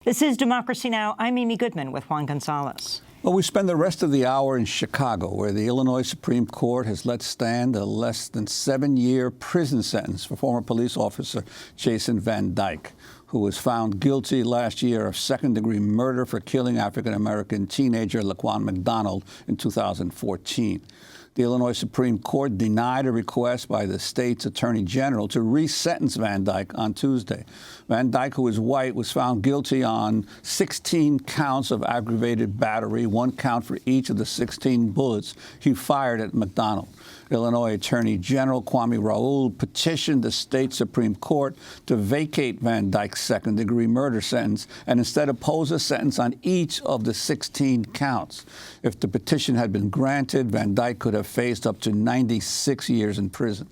This is Democracy Now! I'm Amy Goodman with Juan Gonzalez. Well, we spend the rest of the hour in Chicago, where the Illinois Supreme Court has let stand a less than 7-year prison sentence for former police officer Jason Van Dyke, who was found guilty last year of second-degree murder for killing African-American teenager Laquan McDonald in 2014. The Illinois Supreme Court denied a request by the state's attorney general to re-sentence Van Dyke on Tuesday. Van Dyke, who is white, was found guilty on 16 counts of aggravated battery, 1 count for each of the 16 bullets he fired at McDonald. Illinois Attorney General Kwame Raoul petitioned the state Supreme Court to vacate Van Dyke's second-degree murder sentence and instead impose a sentence on each of the 16 counts. If the petition had been granted, Van Dyke could have faced up to 96 years in prison.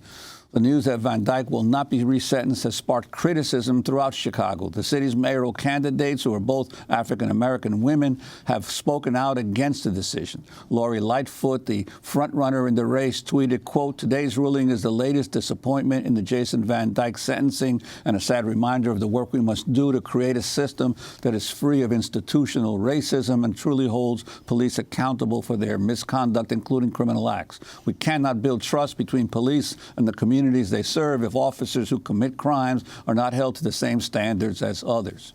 The news that Van Dyke will not be resentenced has sparked criticism throughout Chicago. The city's mayoral candidates, who are both African-American women, have spoken out against the decision. Lori Lightfoot, the frontrunner in the race, tweeted, quote, "Today's ruling is the latest disappointment in the Jason Van Dyke sentencing and a sad reminder of the work we must do to create a system that is free of institutional racism and truly holds police accountable for their misconduct, including criminal acts. We cannot build trust between police and the communities they serve if officers who commit crimes are not held to the same standards as others."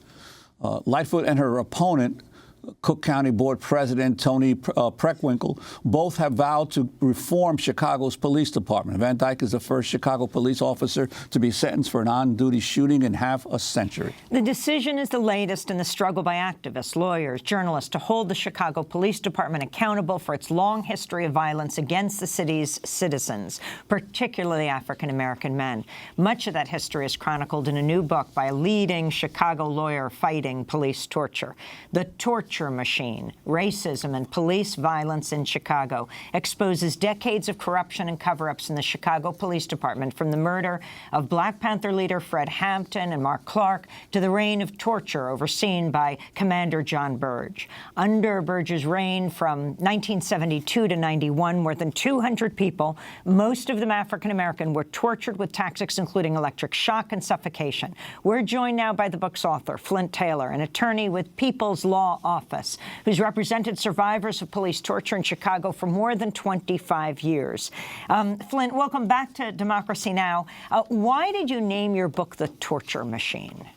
Lightfoot and her opponent, Cook County Board President Tony Preckwinkle, both have vowed to reform Chicago's police department. Van Dyke is the first Chicago police officer to be sentenced for an on-duty shooting in half a century. The decision is the latest in the struggle by activists, lawyers, journalists to hold the Chicago Police Department accountable for its long history of violence against the city's citizens, particularly African-American men. Much of that history is chronicled in a new book by a leading Chicago lawyer fighting police torture. The Torture Machine, Racism and Police Violence in Chicago exposes decades of corruption and cover-ups in the Chicago Police Department, from the murder of Black Panther leader Fred Hampton and Mark Clark to the reign of torture overseen by Commander Jon Burge. Under Burge's reign from 1972 to 91, more than 200 people, most of them African-American, were tortured with tactics including electric shock and suffocation. We're joined now by the book's author, Flint Taylor, an attorney with People's Law Office, who's represented survivors of police torture in Chicago for more than 25 years. Flint, welcome back to Democracy Now! Why did you name your book The Torture Machine?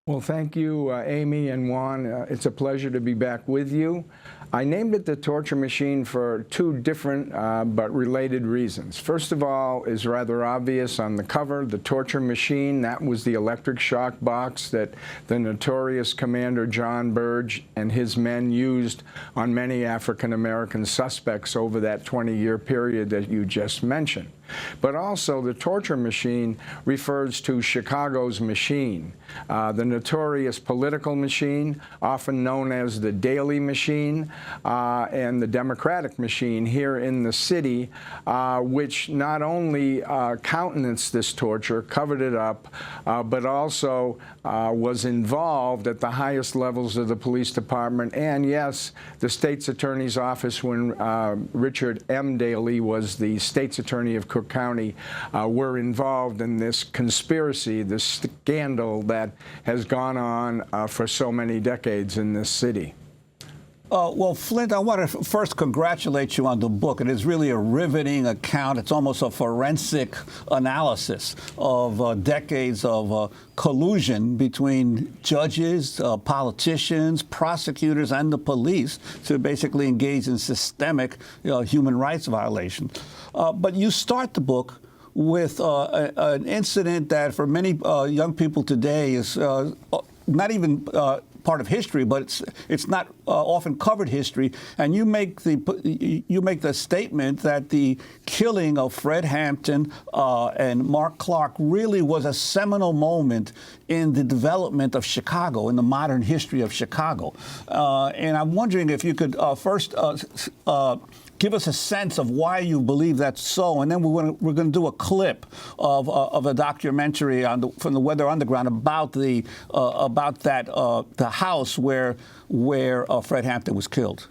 Well, thank you, Amy and Juan. It's a pleasure to be back with you. I named it The Torture Machine for 2 different but related reasons. First of all, is rather obvious on the cover, the torture machine. That was the electric shock box that the notorious Commander Jon Burge and his men used on many African-American suspects over that 20-year period that you just mentioned. But also, the torture machine refers to Chicago's machine, the notorious political machine, often known as the Daley machine, and the Democratic machine here in the city, which not only countenanced this torture, covered it up, but also was involved at the highest levels of the police department, and yes, the state's attorney's office when Richard M. Daley was the state's attorney of Cook County, were involved in this conspiracy, this scandal that has gone on for so many decades in this city. Well, Flint, I want to first congratulate you on the book. It is really a riveting account. It's almost a forensic analysis of decades of collusion between judges, politicians, prosecutors, and the police to basically engage in systemic human rights violations. But you start the book with an incident that for many young people today is not even part of history, but it's not often covered history. And you make the statement that the killing of Fred Hampton and Mark Clark really was a seminal moment in the development of Chicago, in the modern history of Chicago. And I'm wondering if you could first give us a sense of why you believe that's so, and then we're going to do a clip of a documentary from the Weather Underground about the house where Fred Hampton was killed.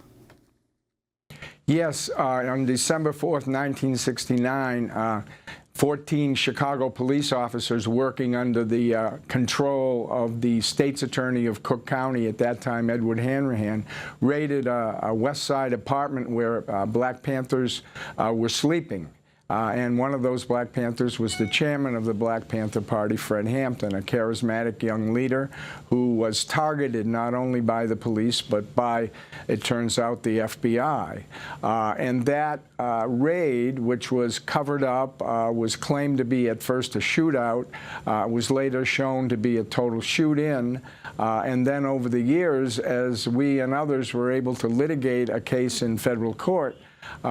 Yes, on December 4th, 1969, 14 Chicago police officers working under the control of the state's attorney of Cook County at that time, Edward Hanrahan, raided a West Side apartment where Black Panthers were sleeping. And one of those Black Panthers was the chairman of the Black Panther Party, Fred Hampton, a charismatic young leader who was targeted not only by the police but by, it turns out, the FBI. And that raid, which was covered up, was claimed to be at first a shootout, was later shown to be a total shoot-in. And then over the years, as we and others were able to litigate a case in federal court,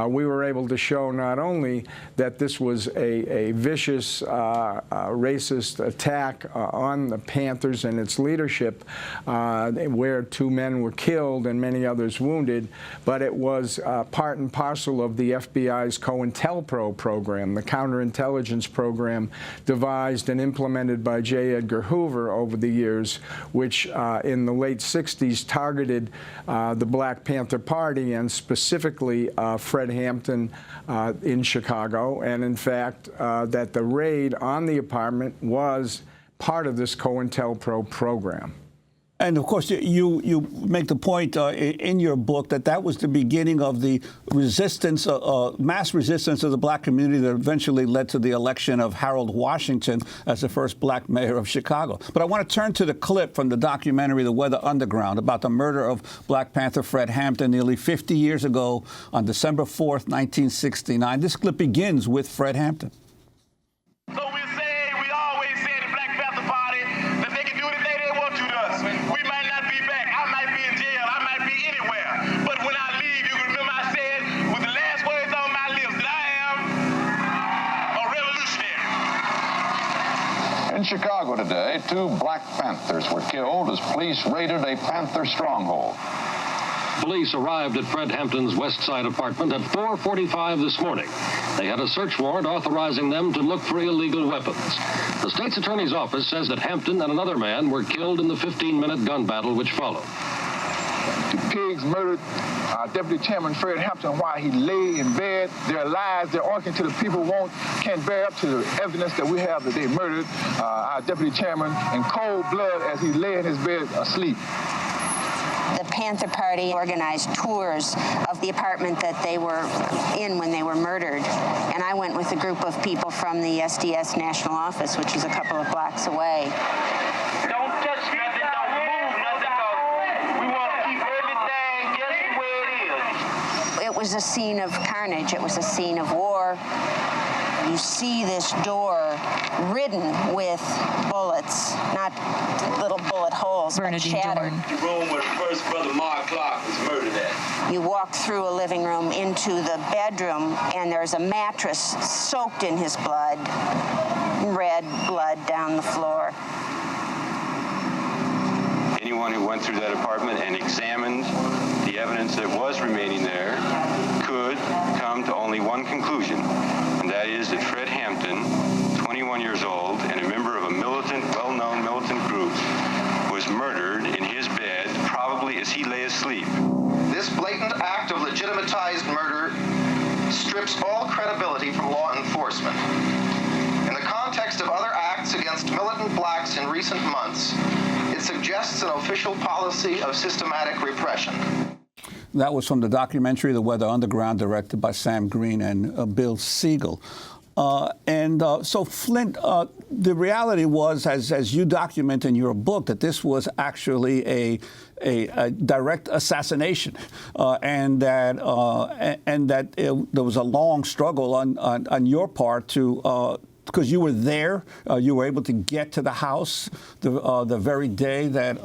we were able to show not only that this was a vicious, racist attack on the Panthers and its leadership, where 2 men were killed and many others wounded, but it was part and parcel of the FBI's COINTELPRO program, the counterintelligence program devised and implemented by J. Edgar Hoover over the years, which in the late 60s targeted the Black Panther Party and specifically Fred Hampton in Chicago, and in fact that the raid on the apartment was part of this COINTELPRO program. And of course, you make the point in your book that that was the beginning of the resistance, mass resistance of the Black community that eventually led to the election of Harold Washington as the first Black mayor of Chicago. But I want to turn to the clip from the documentary The Weather Underground about the murder of Black Panther Fred Hampton nearly 50 years ago on December 4th, 1969. This clip begins with Fred Hampton. In Chicago today, 2 Black Panthers were killed as police raided a Panther stronghold. Police arrived at Fred Hampton's West Side apartment at 4:45 this morning. They had a search warrant authorizing them to look for illegal weapons. The state's attorney's office says that Hampton and another man were killed in the 15-minute gun battle which followed. The pigs murdered Deputy Chairman Fred Hampton while he lay in bed. Their lives, their arguing to the people can't bear up to the evidence that we have that they murdered our Deputy Chairman in cold blood as he lay in his bed asleep. The Panther Party organized tours of the apartment that they were in when they were murdered. And I went with a group of people from the SDS National Office, which is a couple of blocks away. Don't touch nothing, don't move nothing, because we want to keep everything just the way it is. It was a scene of carnage. It was a scene of war. You see this door ridden with bullets, not little bullet holes, but shattered. The room where first Brother Mark Clark was murdered at. You walk through a living room into the bedroom, and there's a mattress soaked in his blood, red blood down the floor. Anyone who went through that apartment and examined the evidence that was remaining there could come to only one conclusion, and that is that Fred Hampton, 21 years old and a member of a militant, well-known militant group, was murdered in his bed, probably as he lay asleep. This blatant act of legitimatized murder strips all credibility from law enforcement. In the context of other acts against militant blacks in recent months, it suggests an official policy of systematic repression. That was from the documentary The Weather Underground, directed by Sam Green and Bill Siegel. So, Flint, the reality was, as you document in your book, that this was actually a direct assassination, and that there was a long struggle on your part to. Because you were there, you were able to get to the house the very day that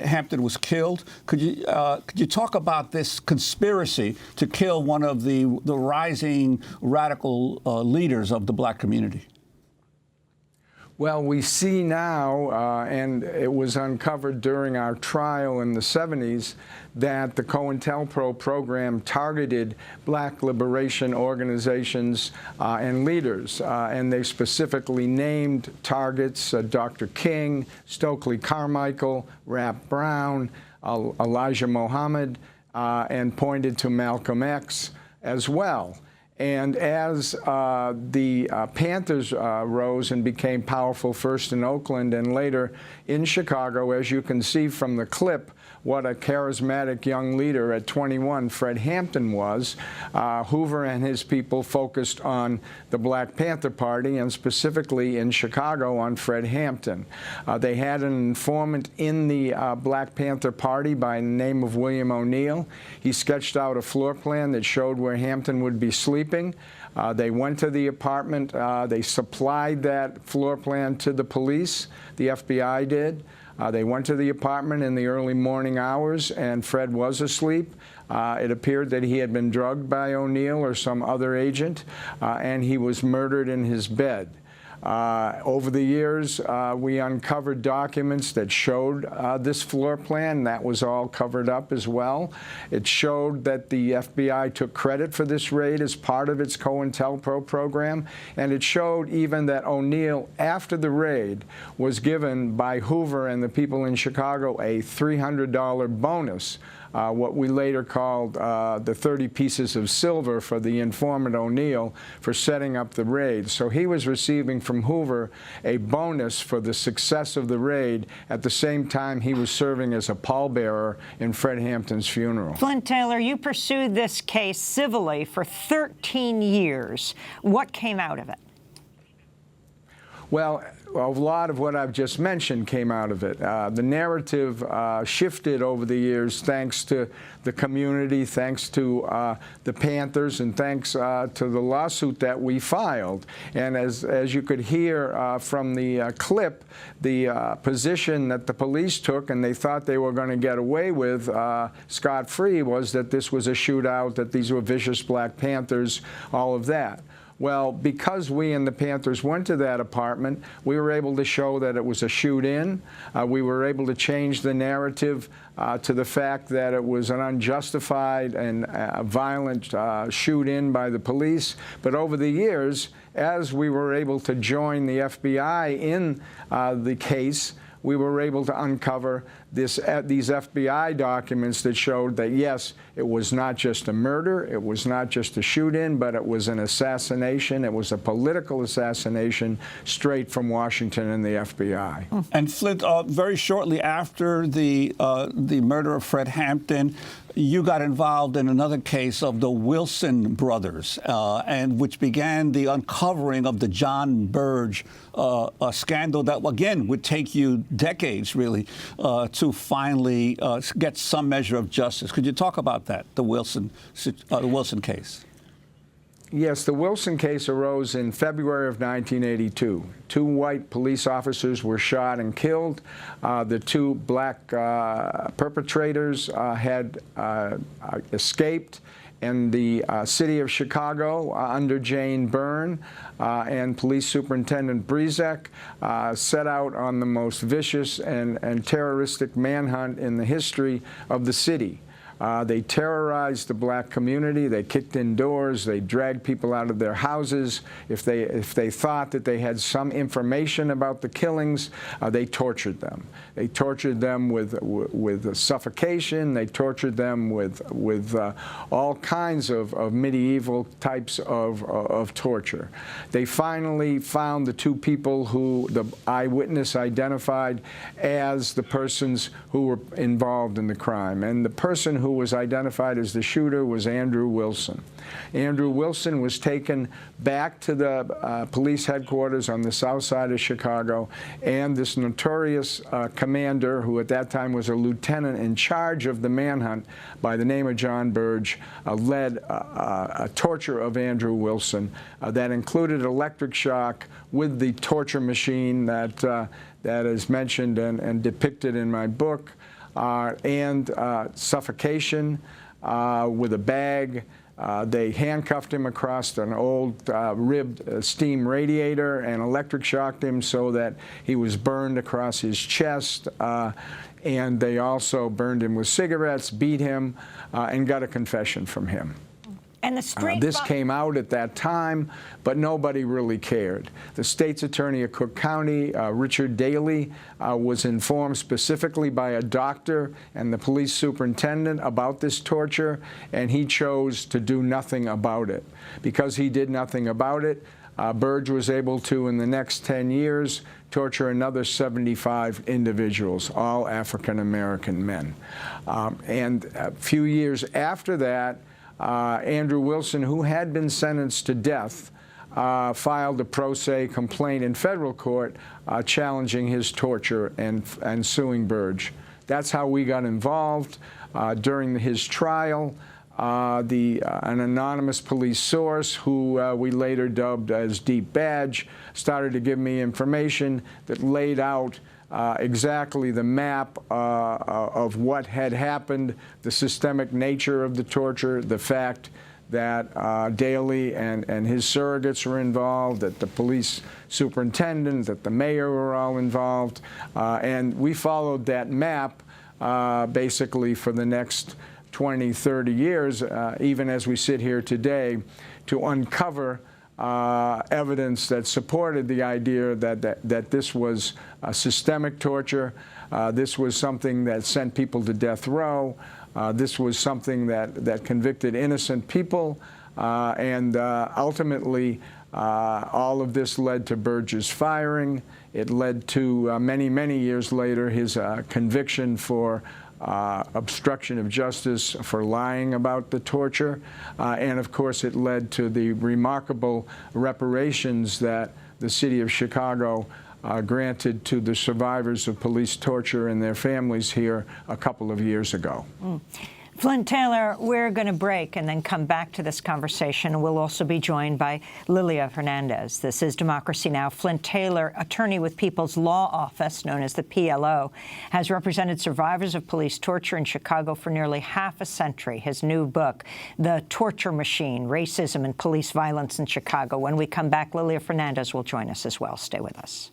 Hampton was killed. Could you talk about this conspiracy to kill one of the rising radical leaders of the Black community? Well, we see now, and it was uncovered during our trial in the 70s, that the COINTELPRO program targeted Black liberation organizations and leaders. And they specifically named targets Dr. King, Stokely Carmichael, Rap Brown, Elijah Muhammad, and pointed to Malcolm X as well. And as the Panthers rose and became powerful, first in Oakland and later in Chicago, as you can see from the clip, what a charismatic young leader at 21 Fred Hampton was. Hoover and his people focused on the Black Panther Party, and specifically in Chicago on Fred Hampton. They had an informant in the Black Panther Party by the name of William O'Neill. He sketched out a floor plan that showed where Hampton would be sleeping. They went to the apartment. They supplied that floor plan to the police. The FBI did. They went to the apartment in the early morning hours, and Fred was asleep. It appeared that he had been drugged by O'Neill or some other agent, and he was murdered in his bed. Over the years, we uncovered documents that showed this floor plan. That was all covered up as well. It showed that the FBI took credit for this raid as part of its COINTELPRO program, and it showed even that O'Neill, after the raid, was given by Hoover and the people in Chicago a $300 bonus, what we later called the 30 pieces of silver for the informant O'Neill for setting up the raid. So he was receiving from Hoover a bonus for the success of the raid. At the same time, he was serving as a pallbearer in Fred Hampton's funeral. Flint Taylor, you pursued this case civilly for 13 years. What came out of it? Well, a lot of what I've just mentioned came out of it. The narrative shifted over the years thanks to the community, thanks to the Panthers, and thanks to the lawsuit that we filed. And as you could hear from the clip, the position that the police took, and they thought they were going to get away with scot-free, was that this was a shootout, that these were vicious Black Panthers, all of that. Well, because we and the Panthers went to that apartment, we were able to show that it was a shoot-in. We were able to change the narrative to the fact that it was an unjustified and violent shoot-in by the police. But over the years, as we were able to join the FBI in the case, we were able to uncover these FBI documents that showed that, yes, it was not just a murder, it was not just a shoot-in, but it was an assassination. It was a political assassination straight from Washington and the FBI. And Flint, very shortly after the murder of Fred Hampton, you got involved in another case of the Wilson brothers, and which began the uncovering of the Jon Burge scandal that, again, would take you decades, really, to finally get some measure of justice. Could you talk about that, the Wilson case? Yes, the Wilson case arose in February of 1982. 2 white police officers were shot and killed. The 2 black perpetrators had escaped, and the city of Chicago, under Jane Byrne and Police Superintendent Brezek, set out on the most vicious and terroristic manhunt in the history of the city. They terrorized the black community. They kicked in doors. They dragged people out of their houses. If they thought that they had some information about the killings, they tortured them. They tortured them with suffocation. They tortured them with all kinds of medieval types of torture. They finally found the 2 people who the eyewitness identified as the persons who were involved in the crime. And the person who was identified as the shooter was Andrew Wilson. Andrew Wilson was taken back to the police headquarters on the south side of Chicago, and this notorious commander, who at that time was a lieutenant in charge of the manhunt by the name of Jon Burge, led a torture of Andrew Wilson that included electric shock with the torture machine that is mentioned and depicted in my book, and suffocation with a bag. They handcuffed him across an old ribbed steam radiator and electric shocked him so that he was burned across his chest. And they also burned him with cigarettes, beat him, and got a confession from him. And the street This came out at that time, but nobody really cared. The state's attorney of Cook County, Richard Daley, was informed specifically by a doctor and the police superintendent about this torture, and he chose to do nothing about it. Because he did nothing about it, Burge was able to, in the next 10 years, torture another 75 individuals, all African-American men. And a few years after that, Andrew Wilson, who had been sentenced to death, filed a pro se complaint in federal court challenging his torture and suing Burge. That's how we got involved. During his trial, an anonymous police source, who we later dubbed as Deep Badge, started to give me information that laid out exactly the map of what had happened, the systemic nature of the torture, the fact that Daley and his surrogates were involved, that the police superintendent, that the mayor were all involved. And we followed that map basically for the next 20, 30 years, even as we sit here today, to uncover evidence that supported the idea that this was systemic torture. This was something that sent people to death row. This was something that convicted innocent people. And ultimately, all of this led to Burge's firing. It led to, many, many years later, his conviction for obstruction of justice for lying about the torture. And of course, it led to the remarkable reparations that the city of Chicago granted to the survivors of police torture and their families here a couple of years ago. Flint Taylor, we're going to break and then come back to this conversation. We'll also be joined by Lilia Fernandez. This is Democracy Now! Flint Taylor, attorney with People's Law Office, known as the PLO, has represented survivors of police torture in Chicago for nearly half a century. His new book, The Torture Machine, Racism and Police Violence in Chicago. When we come back, Lilia Fernandez will join us as well. Stay with us.